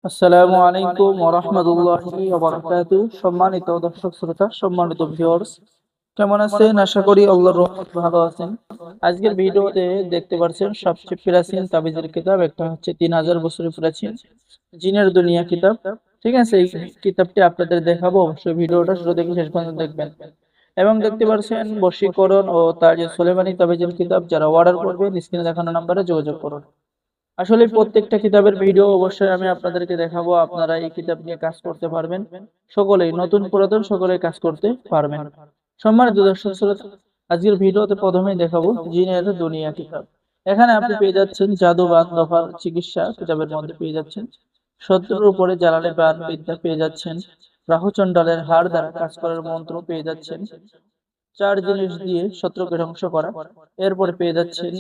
আসসালামু আলাইকুম ওয়া রাহমাতুল্লাহি ওয়া বারাকাতুহু। সম্মানিত দর্শক শ্রোতা, সম্মানিত ভিউয়ার্স, কেমন আছেন? আশা করি আল্লাহর রহমতে ভালো আছেন। আজকের ভিডিওতে দেখতে পাচ্ছেন সবচেয়ে প্রাচীন তাবিজের কিতাব, একটা হচ্ছে 3000 বছরের প্রাচীন জিনের দুনিয়া কিতাব। ঠিক আছে, এই কিতাবটি আপনাদের দেখাবো, অবশ্যই ভিডিওটা শুরু থেকে শেষ পর্যন্ত দেখবেন। এবং দেখতে পাচ্ছেন বশীকরণ ও তাজ সুলেমানি তাবিজের কিতাব। যারা অর্ডার করবেন স্ক্রিনে দেখানো নম্বরে যোগাযোগ করুন। আসলে প্রত্যেকটা কিতাবের ভিডিও অবশ্যই আমি আপনাদেরকে দেখাবো, আপনারা এই কিতাব নিয়ে কাজ করতে পারবেন। সকলেই, নতুন পুরাতন সকলেই কাজ করতে পারবেন। সম্মানিত দর্শক শ্রোতা, আজকের ভিডিওতে প্রথমেই দেখাবো জিনের দুনিয়া কিতাব। এখানে আপনি পেয়ে যাচ্ছেন জাদু বান দফার চিকিৎসা কিতাবের মধ্যে পেয়ে যাচ্ছেন, শত্রুর উপরে জ্বালালে বান বিদ্যা পেয়ে যাচ্ছেন, রাহুচণ্ডালের হাড় দ্বারা কাজ করার মন্ত্র পেয়ে যাচ্ছেন, চার জিনিস দিয়ে শত্রুকে ধ্বংস করা। এরপরে পেয়ে যাচ্ছেন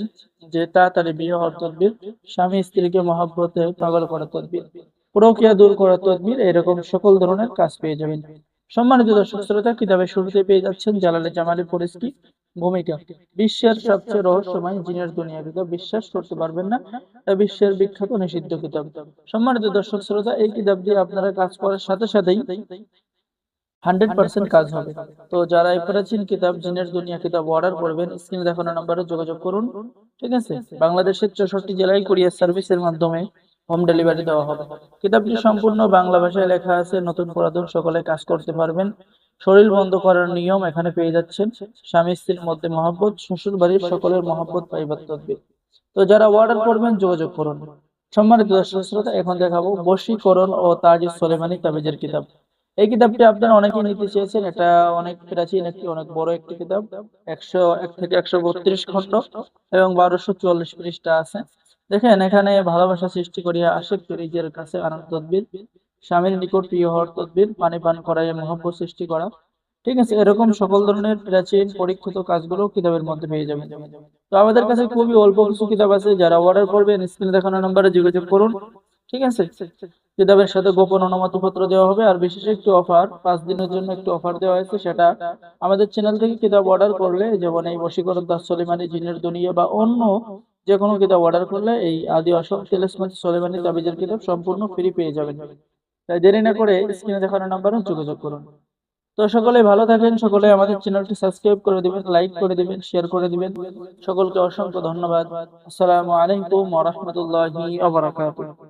যে তাড়াতাড়ি বিয়ে হওয়ার তদবির, স্বামী স্ত্রীকে মহব্বতে পাগল করা তদবির, প্রক্রিয়া দূর করার তদবির, এরকম সকল ধরনের কাজ পেয়ে যাবেন। সম্মানিত দর্শক শ্রোতা, কিতাবের শুরুতে পেয়ে যাচ্ছেন জালালে জামালি ফরিস্কি ভূমিকা। বিশ্বের সবচেয়ে রহস্যময় জিনের দুনিয়া কিতাব, বিশ্বাস করতে পারবেন না, এটা বিশ্বের বিখ্যাত নিষিদ্ধ কিতাব। সম্মানিত দর্শক শ্রোতা, এই কিতাব দিয়ে আপনারা কাজ করার সাথে সাথেই 100% কাজ হবে। তো যারা এই প্রাচীন কিতাব জিনের দুনিয়া কিতাব অর্ডার করবেন, স্ক্রিনে দেখানো নম্বরে যোগাযোগ করুন। ঠিক আছে, বাংলাদেশের 64 জেলায় কুরিয়ার সার্ভিসের মাধ্যমে হোম ডেলিভারি দেওয়া হবে। কিতাবটি সম্পূর্ণ বাংলা ভাষায় লেখা আছে, নতুন পুরাতন সকলে কাজ করতে পারবেন। শরীর বন্ধ করার নিয়ম এখানে পেয়ে যাচ্ছেন, স্বামী স্ত্রীর মধ্যে মহব্বত, শ্বশুর বাড়ির সকলের মহব্বত পাইবার তদবির। তো যারা অর্ডার করবেন যোগাযোগ করুন। সম্মানিত দর্শক শ্রোতা, এখন দেখাবো বশীকরণ ও তাজিজ সুলেমানি তাবিজের কিতাব। এই কিতাবটি আপনারা অনেকেই নিতে চেয়েছেন, এটা অনেক প্রাচীন একটি, অনেক বড় একটি কিতাব। 101 থেকে 132 খণ্ড এবং 1244 পৃষ্ঠা আছে। দেখেন, এখানে ভালোবাসা সৃষ্টি করিয়া আশিক ফিরিজের কাছে আনন্দ তদবির, স্বামীর নিকট প্রিয় হওয়ার তদবির, পানি পান করাইয়া মহব্বত সৃষ্টি করা। ঠিক আছে, এরকম সকল ধরনের প্রাচীন পরীক্ষিত কাজগুলো কিতাবের মধ্যে পেয়ে যাবেন। তো আমাদের কাছে খুবই অল্প কিছু কিতাব আছে, যারা অর্ডার করবেন স্ক্রিনে দেখানো নম্বরে যোগাযোগ করুন। ঠিক আছে, কিতাবের সাথে গোপন অনুমতিপত্র দেওয়া হবে। আর বিশেষ একটি অফার, 5 দিনের জন্য একটি অফার দেওয়া হয়েছে, সেটা আমাদের চ্যানেল থেকে কিতাব অর্ডার করলে, যেমন এই বশীকরণ দাস সলেমানি জিনের দুনিয়া বা অন্য যে কোনো কিতাব অর্ডার করলে এই আদি অসম তিলেসমাত সলেমানি তাবিজের কিতাব সম্পূর্ণ ফ্রি পেয়ে যাবেন। তাই দেরি না করে স্ক্রিনে দেখানো নাম্বারে যোগাযোগ করুন। তো সকলে ভালো থাকেন, সকলে আমাদের চ্যানেলটি সাবস্ক্রাইব করে দিবেন, লাইক করে দিবেন, শেয়ার করে দিবেন। সকলকে অসংখ্য ধন্যবাদ। আসসালামু আলাইকুম ওয়া রাহমাতুল্লাহি ওয়া বারাকাতুহু।